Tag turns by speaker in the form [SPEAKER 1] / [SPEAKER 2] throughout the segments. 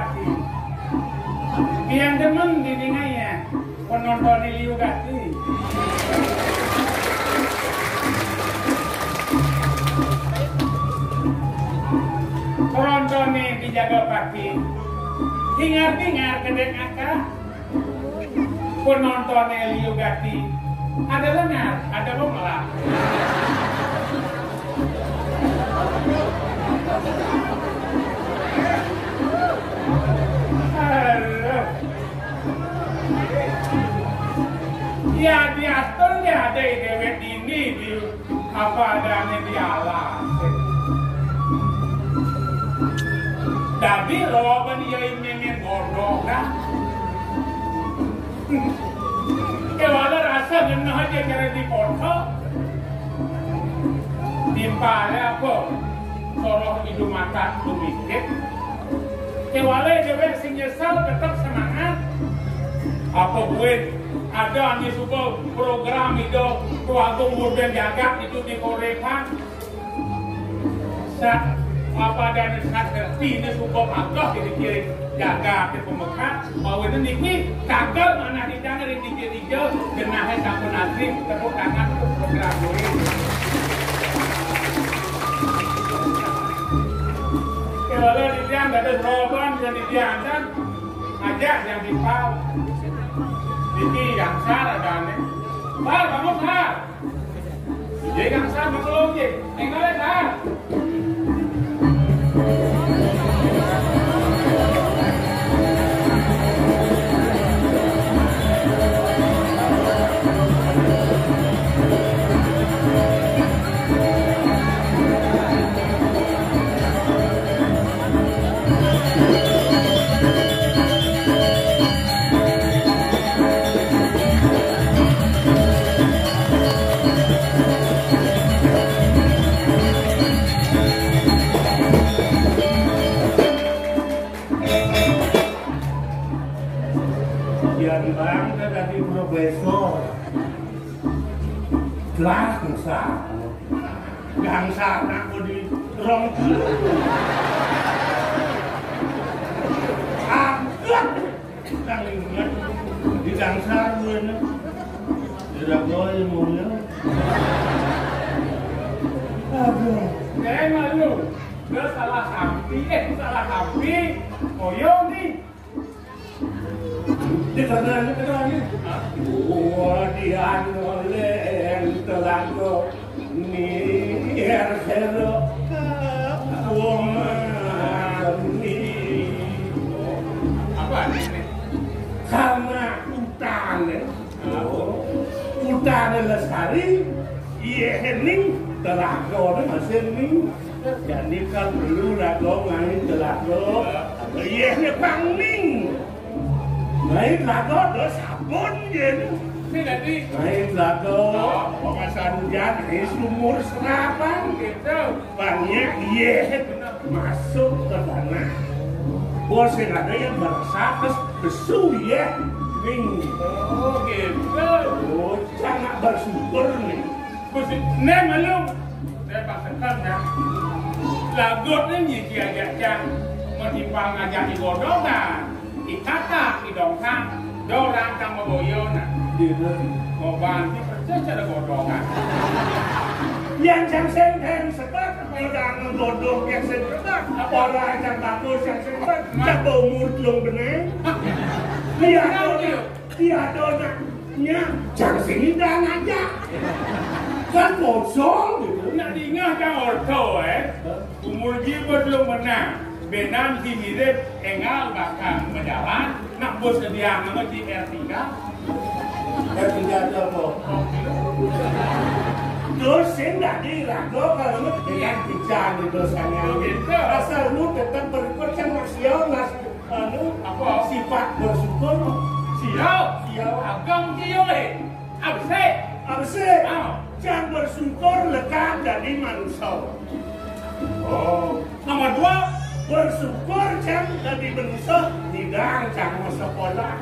[SPEAKER 1] Gati. Yang demen dindingnya penonton Liu Gati. Penontonnya dijaga pagi. Hingar-hingar kedek akak. Penontonnya Liu Gati. Ada lengar, ada pemelak. Ya di atur ya ada dewek ini di apa adanya di alam. Tapi lo dia ini bodoh kan? Kewala rasa genah aja kira di foto. Timpalnya apa? Soroh hidung mata lu mikir. Kewala dewek sing nyesal tetap semangat. Apa gue ada di sebuah program itu keluarga urban jaga itu di Korea apa dan seperti ini sebuah agak dikiri jaga di pemekat mau ini nih kagak mana di jangan di tiga genahnya sampun asli tepuk tangan untuk program ini kalau di dia nggak ada program yang didiankan ajak yang dipau ini yang salah dan Pak, kamu sah. Jadi yang sah belum je. Enggak sah. Bangsa dari profesor gangsa aku di rong agak kang ingat di gangsa gue nih tidak boleh mulia aduh malu dia salah sampi koyong nih di kanan dian oleh telago ni erhelo ni apa ini karena utang lestari iya hening telago masih ning jadi kan perlu lago main telago iya nepang ning main lago do sabun jadi main lago pengasan hujan sumur serapan gitu banyak iya masuk ke tanah bos yang ada yang meresap besu ya ning oh gitu oh sangat bersyukur nih nih malu saya paksakan ya lagotnya nyiki aja yang menimpang ngajak di godongan ikata idongkang dorang kang moboyona mau bantu kerja cara godongan yang seng sebab tidak ngodong yang sebab orang yang bagus yang sebab tak umur belum benar nya jang sini dan aja kan kosong gitu nak diingat kan orto umur dia belum benar benang di mirip engal bakal menjalan nak bos dia mengerti R3 R3 ada apa? Dosen tak dirago kalau dengan bicara di dosanya asal lu tetap berikut kan rasional apa sifat bersyukur siap agam kiyo abse jangan bersyukur lekat dari manusia nomor 2 bersyukur jam dari manusia tidak jangan sekolah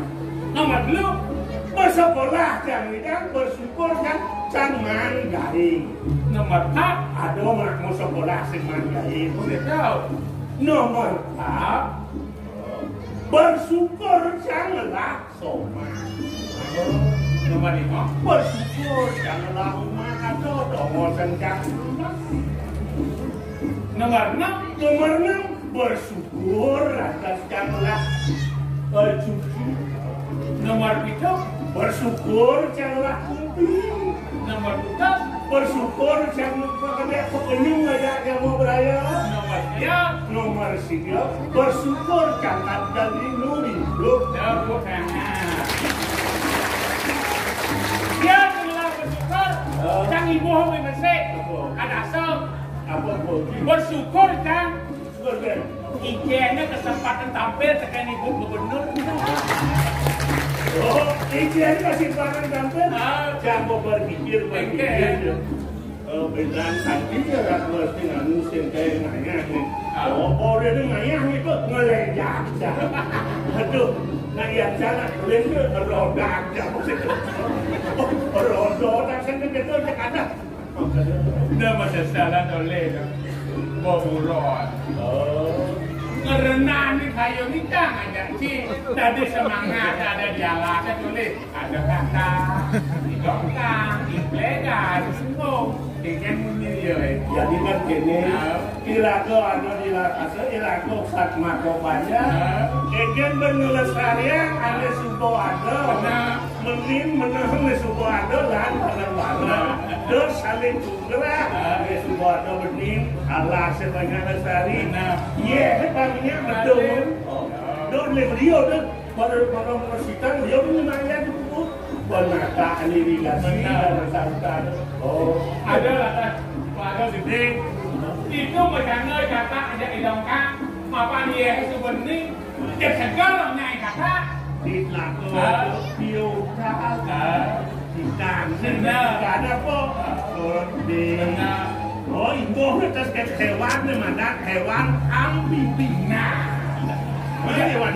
[SPEAKER 1] nomor 2 bersekolah jam tidak bersyukur jam jangan gari nomor 4 ada orang mau sekolah sing mandai nomor 4 bersyukur janganlah somat.
[SPEAKER 2] Nomor 5.
[SPEAKER 1] Bersyukur janganlah umat atau dongo senjang.
[SPEAKER 2] Nomor 6.
[SPEAKER 1] Nomor 6, bersyukur atas janganlah cuci.
[SPEAKER 2] Nomor 7.
[SPEAKER 1] Bersyukur janganlah kumpul.
[SPEAKER 2] Nomor 7.
[SPEAKER 1] Bersyukur jangan pakai pengunjung aja yang mau beraya.
[SPEAKER 2] Nomor 3.
[SPEAKER 1] Nomor 3, bersyukur jangan jadi nuri hidup.
[SPEAKER 2] Bukan. Dia telah bersyukur. Sang ibu hobi bersih. Ada asal.
[SPEAKER 1] Apa pun.
[SPEAKER 2] Bersyukur kan.
[SPEAKER 1] Sebagai
[SPEAKER 2] Ijennya kesempatan tampil tekan ibu gubernur.
[SPEAKER 1] oh, ini masih panen tampil. Jangan berpikir. Beneran tadi ya mesti nganusin kayak ngayah nih. Oh, dia tuh ngayah itu ngelejak aja. Aduh, ngayah jalan kalian tuh roda aja. Roda kan itu ada.
[SPEAKER 2] Udah masa salah oleh boburon. Ngerenang nih kayu nikah aja sih. Tadi semangat ada dialahnya tulis. Ada kata, didongkang, diplegar, disenggung. Dengan menilai.
[SPEAKER 1] Jadi kan gini, ilago ilago saat makobanya, egen benulesarian ada subo ada, menang subo ada lan barang dos saling juga ada subo ada bening, Allah sebanyak lesari, ye banyak betul, dos lebrio dos pada universitas dia punya nanya itu. Penataan irigasi dan resapan. Oh,
[SPEAKER 2] ada lah sini. Itu macamnya kata ada idongkang, apa dia sebenarnya dia segala nyai kata.
[SPEAKER 1] Di lagu biota, di tangan, ada apa? Di oh itu atas hewan mana hewan kambing. Hewan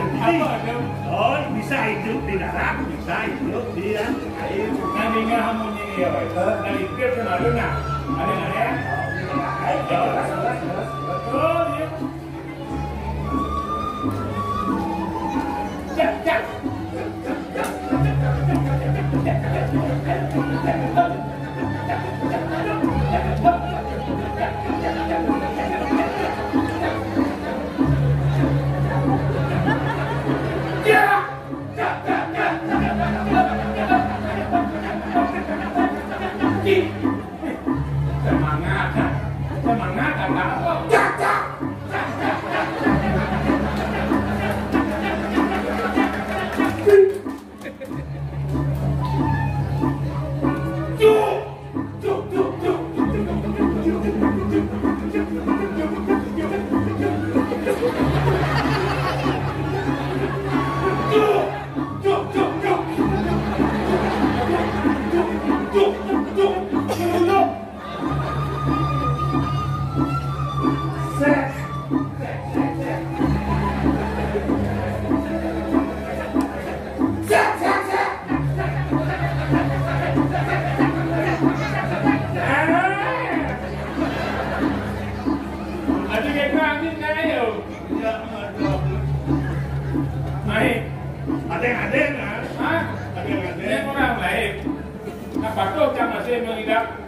[SPEAKER 1] oh bisa hidup di darat, bisa hidup di air.
[SPEAKER 2] Nanti nggak hamunya dia, dari dia terlalu nak. Ada. Betul ya. Cak. Semangat apa?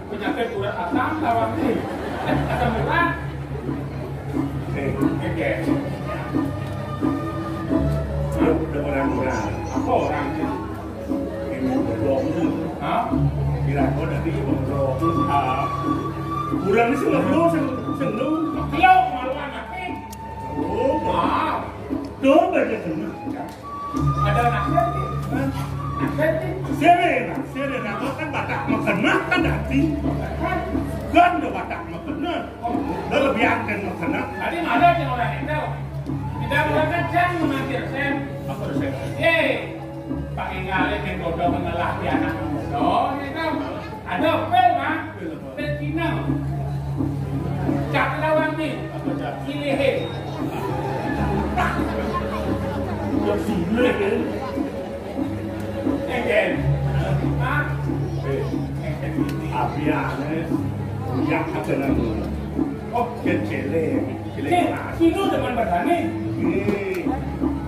[SPEAKER 2] Penyakit urat asam lawan ini asam urat. Oke.
[SPEAKER 1] Udah orang-orang.
[SPEAKER 2] Apa orang ini?
[SPEAKER 1] Ini berdoa dulu.
[SPEAKER 2] Hah?
[SPEAKER 1] Kira kau dari berdoa dulu. Bulan ini nggak perlu sendu.
[SPEAKER 2] Kalau malu anaknya.
[SPEAKER 1] Oh,
[SPEAKER 2] Wow.
[SPEAKER 1] tuh banyak sendu.
[SPEAKER 2] Ada anaknya sih.
[SPEAKER 1] Serena, kan batak makan kan nanti. Kan udah batak makan. Udah lebih akan makan.
[SPEAKER 2] Tadi ada yang orang itu. Tidak orang kan mengajar sen.
[SPEAKER 1] Apa saya?
[SPEAKER 2] Pak Ingalnya yang bodoh mengelah di anak bodoh, ya kan? Ada pel, Pak. Pel Cina. Cak lawan nih. Ilihe.
[SPEAKER 1] Yang sini kan.
[SPEAKER 2] Egen. Hah?
[SPEAKER 1] Apiannya yang ada nanti. Oh, kecele.
[SPEAKER 2] Sino teman berani.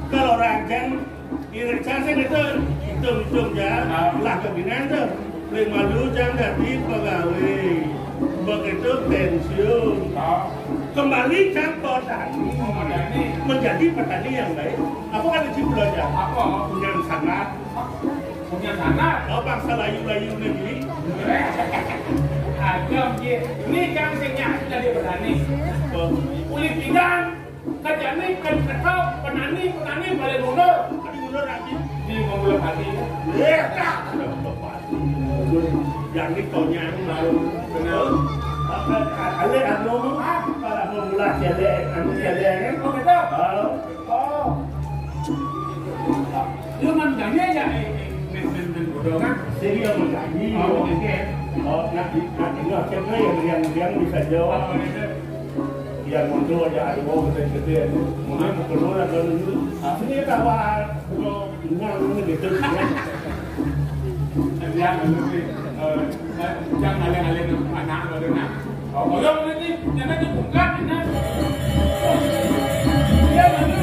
[SPEAKER 1] Kalau rancang, irit saya itu hitung ya, lah kebinan tuh. Lima malu jangan jadi pegawai, begitu pensiun. Kembali kan petani, menjadi petani yang baik. Apa kan di belajar?
[SPEAKER 2] Apa?
[SPEAKER 1] Punya sangat.
[SPEAKER 2] Punya tanah.
[SPEAKER 1] Oh bangsa layu-layu negeri.
[SPEAKER 2] Agam ye. Ini kan sengnya jadi petani. Kulit pinggang. Kerja ni kan kau petani balik mundur.
[SPEAKER 1] Tadi mundur lagi.
[SPEAKER 2] Di mobil hati.
[SPEAKER 1] Tak. Yang ni kau yang baru benar. Ale anu para memulai jalan anu jalan kan?
[SPEAKER 2] Oh betul.
[SPEAKER 1] Oh.
[SPEAKER 2] Lu mandangnya ya men bodoh kan?
[SPEAKER 1] Sini yang menjanji.
[SPEAKER 2] Oh mungkin.
[SPEAKER 1] Oh nanti siapa yang bisa jawab? Yang mundur aja ada mau gede-gede. Mungkin mau keluar atau dulu. Sini kawan yang gitu.
[SPEAKER 2] Dia jangan alih-alih anak baru nak. Oh, yang ini jangan dibungkat ini. Dia mana?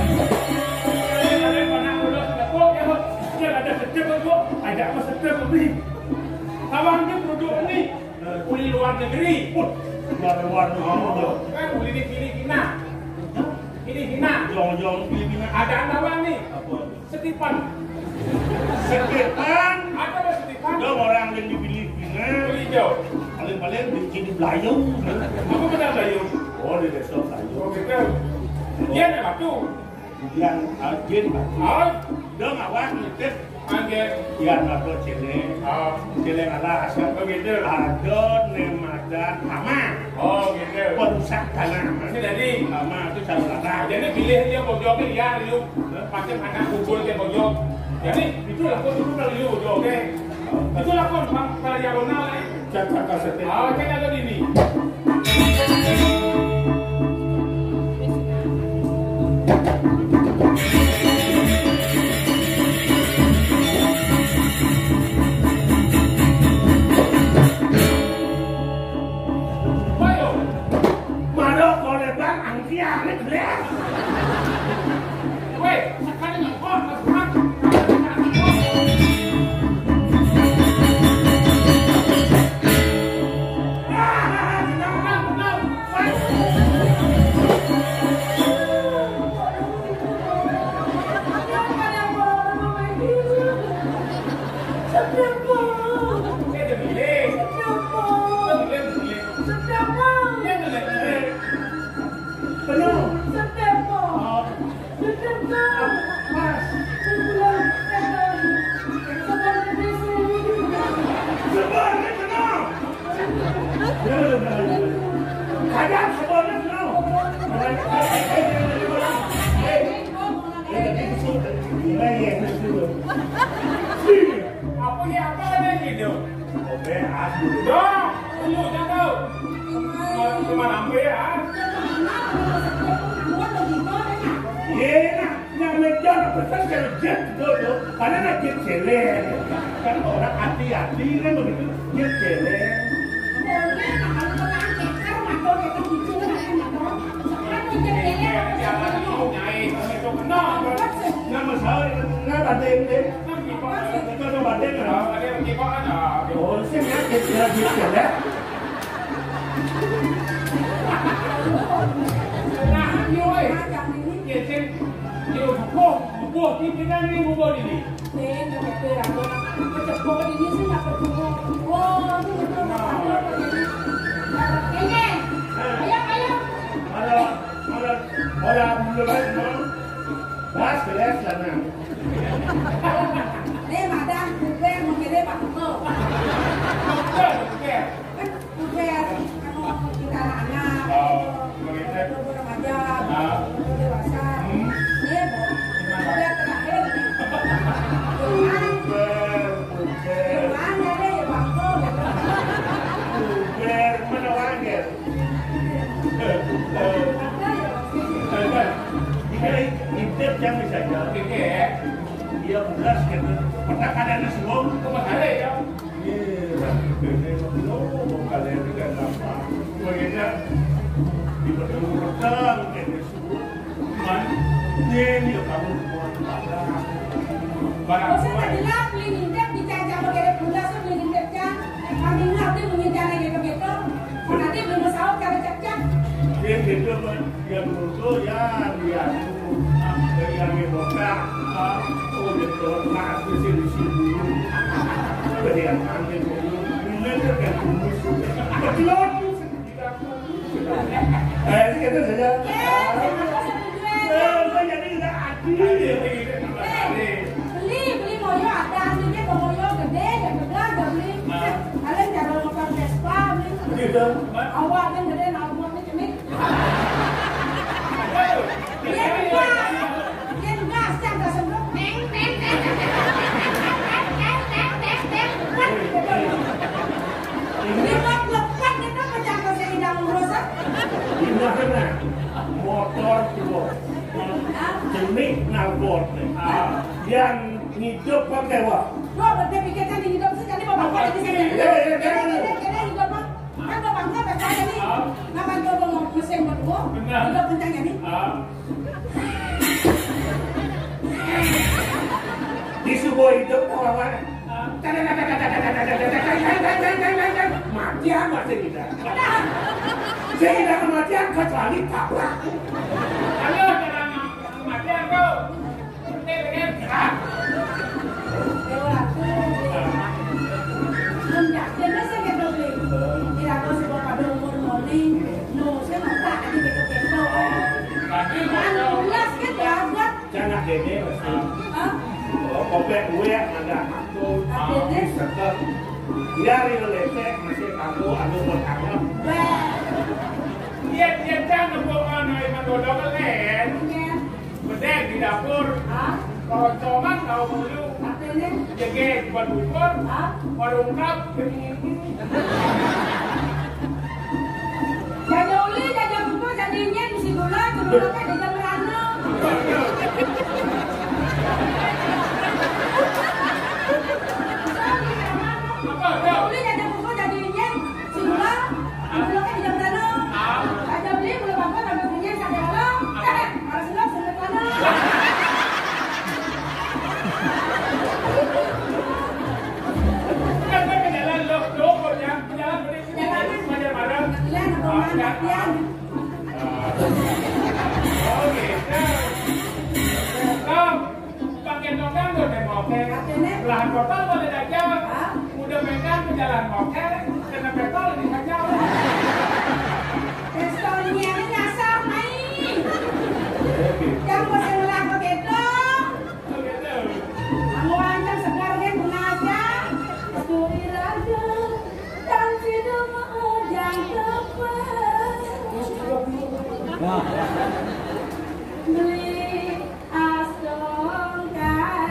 [SPEAKER 2] Alih-alih anak baru sudah kok ya. Dia ada setiap produk, ada apa setiap produk. Tawangnya produk ini uli luar negeri.
[SPEAKER 1] Luar negeri.
[SPEAKER 2] Kan uli di Filipina. Filipina.
[SPEAKER 1] Jong Filipina.
[SPEAKER 2] Ada tawang nih.
[SPEAKER 1] Apa?
[SPEAKER 2] Setipan.
[SPEAKER 1] Setipan.
[SPEAKER 2] Ada apa setipan?
[SPEAKER 1] Dong orang yang di Filipina.
[SPEAKER 2] Hijau.
[SPEAKER 1] Paling bikin di Melayu.
[SPEAKER 2] Apa benar Melayu?
[SPEAKER 1] Oh di desa Melayu.
[SPEAKER 2] Oh betul. Dia ada batu.
[SPEAKER 1] Yang Jin Batu.
[SPEAKER 2] Oh,
[SPEAKER 1] Dong awak nitip.
[SPEAKER 2] angger.
[SPEAKER 1] Yang apa celeng.
[SPEAKER 2] Oh,
[SPEAKER 1] Celeng alas.
[SPEAKER 2] begitu.
[SPEAKER 1] Ada nemadan hama.
[SPEAKER 2] Oh, gitu.
[SPEAKER 1] Perusak tanah.
[SPEAKER 2] Jadi,
[SPEAKER 1] Hama itu calon anak.
[SPEAKER 2] jadi pilih dia bojoknya liar lu. Pasti anak kubur ke bojok. Jadi itulah kau dulu kalau lu bojok, oke? Itulah kau kalau diagonal.
[SPEAKER 1] Cakap setiap.
[SPEAKER 2] Oh, kan ada di sini. Wait, sekarang yang kau nak
[SPEAKER 1] karena nak celeng, kan orang hati-hati kan begitu dia celeng. Nama saya, nama badan deh. Nama badan kan? Oh, saya nak celeng.
[SPEAKER 2] Nah, yoi, dia cek, dia buah kita kan ni buah ini.
[SPEAKER 3] Nggak betul aku. Kecebok ini sih nggak perlu. Wow, itu betul betul begini. Ini, ayo.
[SPEAKER 1] Ada mulai no. Bas kelas lana.
[SPEAKER 3] Nih madam, gue mau kira pak Kuto.
[SPEAKER 2] Oke.
[SPEAKER 3] Kan gue anu kita anak.
[SPEAKER 2] Begitu.
[SPEAKER 3] Remaja, dewasa. Nih, udah terakhir nih. Mana deh ya Pak Kuto?
[SPEAKER 1] Mana wajar? Intip yang bisa jawab. Dia belas gitu. Pernah ada sebelum
[SPEAKER 2] Kemana ya?
[SPEAKER 1] Iya. Ini kalian dengan apa? Begitu. Di petang ini sebelum. Man, ini kamu
[SPEAKER 2] Barang
[SPEAKER 3] Kau saya bilang beli nindek dicacah pakai pula so beli nindek kan. Kami ngerti mengincar lagi begitu. Kalau nanti belum masalah cara cacah.
[SPEAKER 1] Dia gitu yang dulu ya dia yang dibuka oh gitu mas di sini berian angin dulu ini kan kumus ketelur kita saja jadi tidak adil
[SPEAKER 3] beli moyo ada aslinya moyo gede yang besar gak beli kalian cara makan Vespa beli awak kan gede nabung nih cemik dia juga secara sebelum ini bak lepas kita macam kau saya tidak merosak
[SPEAKER 1] ini kena motor tuh jenis nabot yang hidup pakai apa?
[SPEAKER 3] Gua berarti pikirkan di hidup sih, jadi bapak gua di sini. Jadi hidup mah, kan bapak gua berkata nih, ngapain gua mau mesin buat gua? Hidup kencangnya nih.
[SPEAKER 1] Disuruh hidup kawan. Mati apa sih kita? Saya tidak kematian kecuali tabrak.
[SPEAKER 2] Ayo jangan mati aku. Penting gerak.
[SPEAKER 1] Jangan dene masih. Kopek gue ada aku. Setel. Biar itu lecek masih kamu anu bertanya.
[SPEAKER 2] Dia jangan bohong nih mendodong len. Bedek di dapur. Kalau coman kau dulu. Jaga buat bubur. Warung kap.
[SPEAKER 3] Jaga uli, jaga bubur, jadinya mesti gula, gula kan jaga merana. Uli jaga bubur, jadinya mesti gula, gula kan jaga merana. Jaga beli, gula bangkot, jaga belinya sampai malam. Harus siap sampai malam.
[SPEAKER 2] Lahan kota boleh dagang, udah megang ke jalan mokel, kena petol di kacau.
[SPEAKER 3] Restorannya ini nyasar main. Yang boleh ngelak begitu. Amuan segar kan mengaja. Sturi raja dan tidak mau yang tepat. Beli asong kare.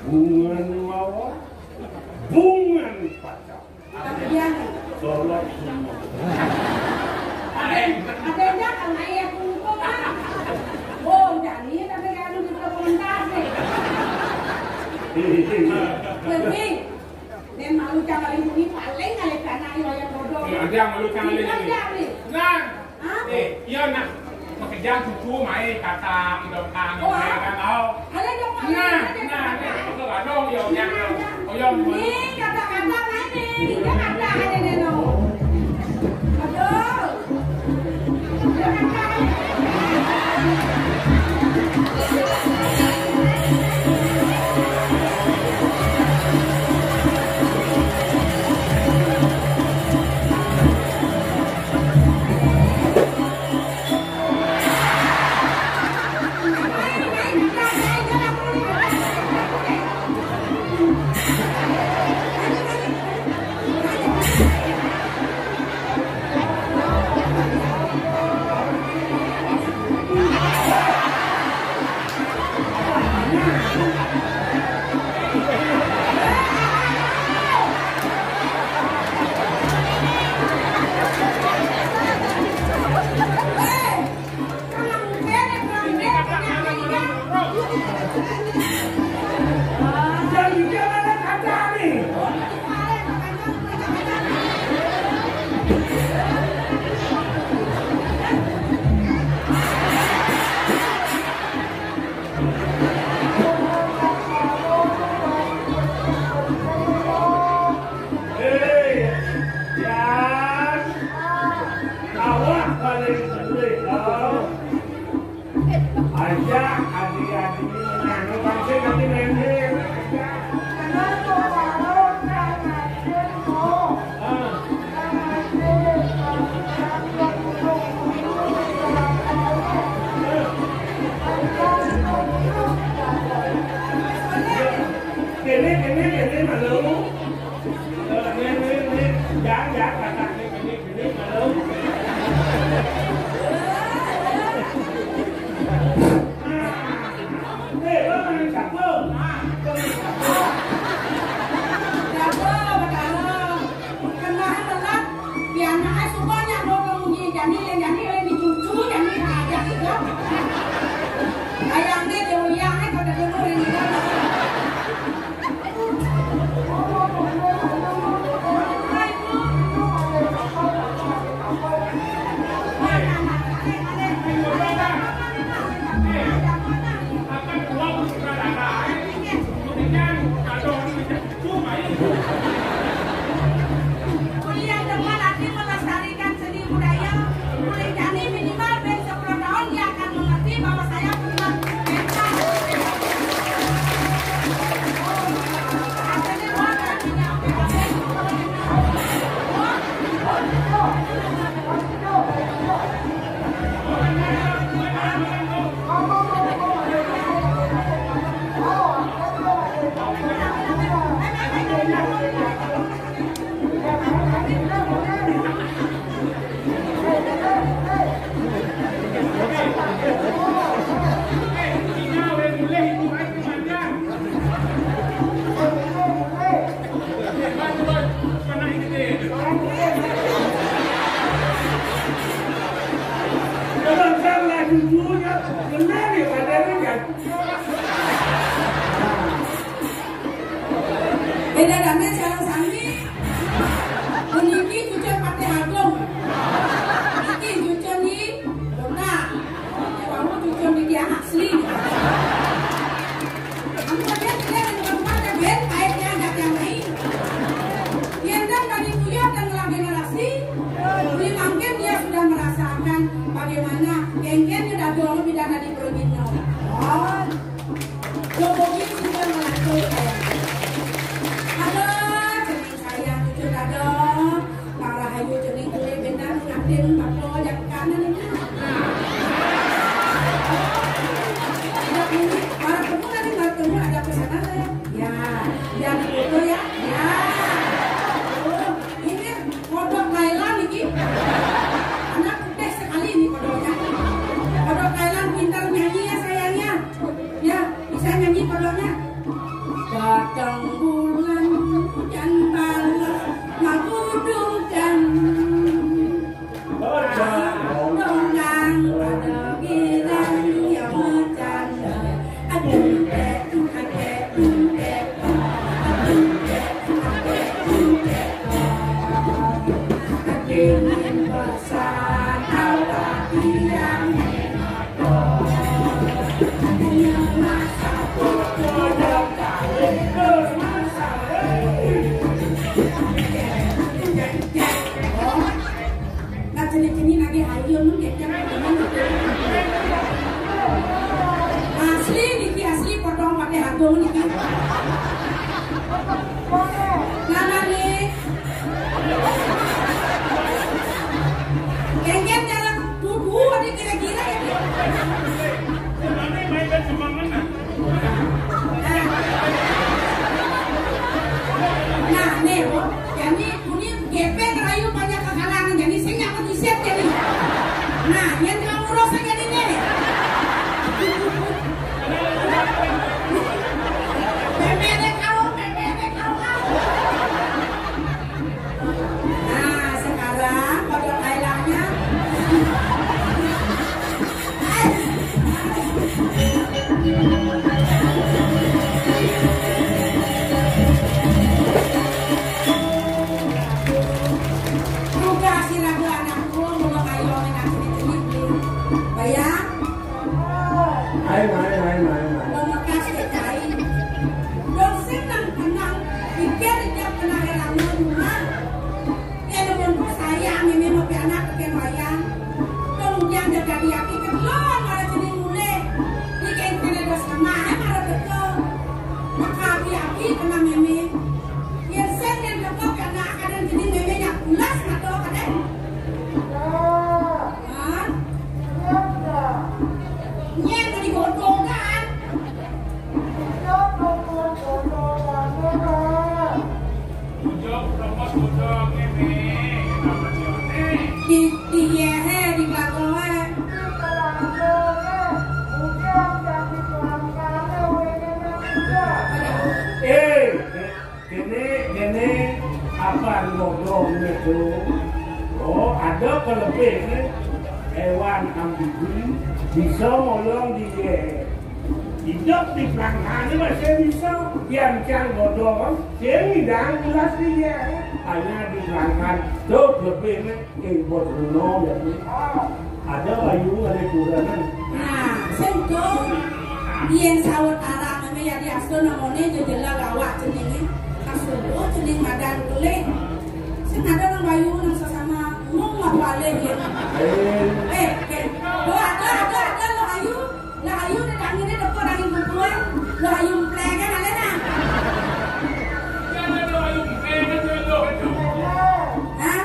[SPEAKER 1] bungan mawar, bungan pacar.
[SPEAKER 3] Tapi dia nih.
[SPEAKER 1] Sholat semua.
[SPEAKER 3] Penting. Dan malu jangan ini paling kali karena yang bodoh.
[SPEAKER 2] Ada yang malu jangan ini. Nah, iya nak. Pekerjaan cucu mai kata hidup kami kan au. Nah, kalau ada yang
[SPEAKER 3] ini kata-kata mana? Ini kata ada neno. Aduh. Beda damai sekarang sami. Meniki cucur pakai hagung. Iki cucur di Dona. Kamu cucur di dia asli. Kamu ada dia dengan pada ben airnya ada yang lain. Yang dari tuyul dan ngelang generasi. Di mungkin dia sudah merasakan bagaimana geng-gengnya daging pidana di Perugino. Oh, Jokowi sudah melanjut kayak. Batang bulan hujan balas mengudungkan dongeng pada girang yang bercanda adem adem adem dong nih. Nana nih. Kengken jalan tubuh ada kira-kira ya.
[SPEAKER 2] Ini mainkan sama mana?
[SPEAKER 3] Nah, nih, jadi ini GP terayu banyak kekalangan, jadi saya nggak mau disiap jadi. Nah, yang kamu urus aja nih. Bebek kau. Nah, sekarang pada Thailandnya.
[SPEAKER 1] Oh, ada kelebihan hewan amfibi bisa ngolong dia. Hidup di pelanggan masih bisa yang godong, dia ngidang jelas dia. Hanya di pelanggan itu kelebihan buat renong jadi. Ada bayu ada kurangan.
[SPEAKER 3] Nah, sentuh yang sawat arah namanya di asal namanya jadilah lawak jenenge. Asal jening madan boleh. Ada orang bayu yang sesama ngomong apa lagi? Ada lo ayu datang ini dapat orang yang berdua, lo ayu mempelai ada na?
[SPEAKER 2] Jangan lo ayu mempelai itu.
[SPEAKER 3] Hah?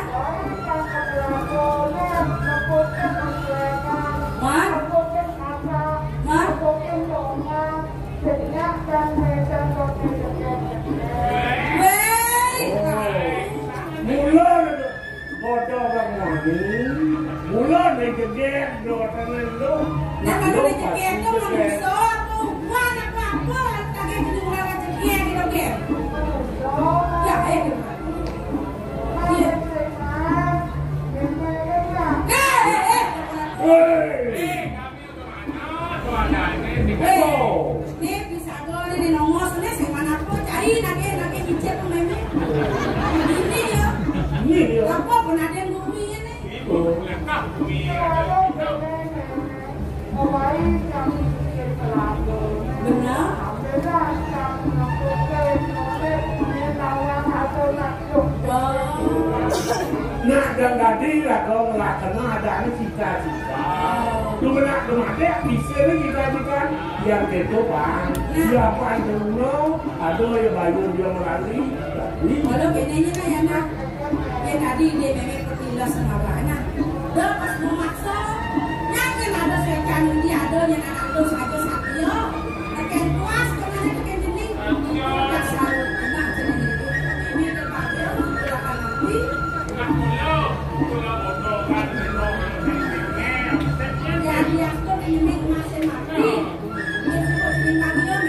[SPEAKER 1] Mulan yang jegek doatan itu.
[SPEAKER 3] Nah kalau jegek itu manusia tuh mana apa kagak kedengaran jegek gitu kan? Ya itu. Ini bisa boleh di nomor sana mana pun cari lagi hijab meme. Ini ya. Apa pun ada yang bumi ini. Benar.
[SPEAKER 1] Nak dan tadi lah kau melakukan ada cita-cita. Tu nak kemana bisa ni cita-cita yang ketupan. Siapa yang dulu ada yang bayu dia melali.
[SPEAKER 3] Kalau bedanya kan yang nak, yang tadi dia memang bertindak sembarangnya. Dah pas memaksa, yakin ada setan dia ada yang anak tu saja sakio. Akan puas kemana akan jening. Tak selalu kena jening itu. Ini terpakai gerakan nanti. Ya dia tu ini masih mati. Dia sudah jening lagi dia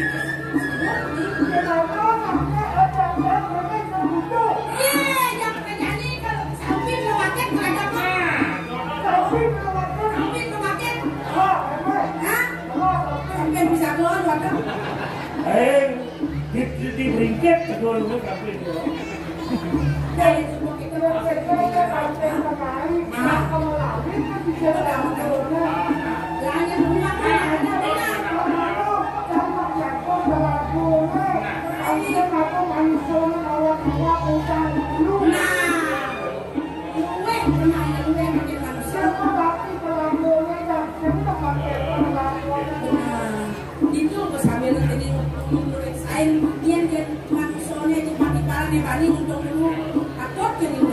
[SPEAKER 1] di bringket kedua lu tapi itu.
[SPEAKER 3] Dari semua kita itu sambil nanti menurut saya dia manusianya di pati parane bani untuk dulu atau kening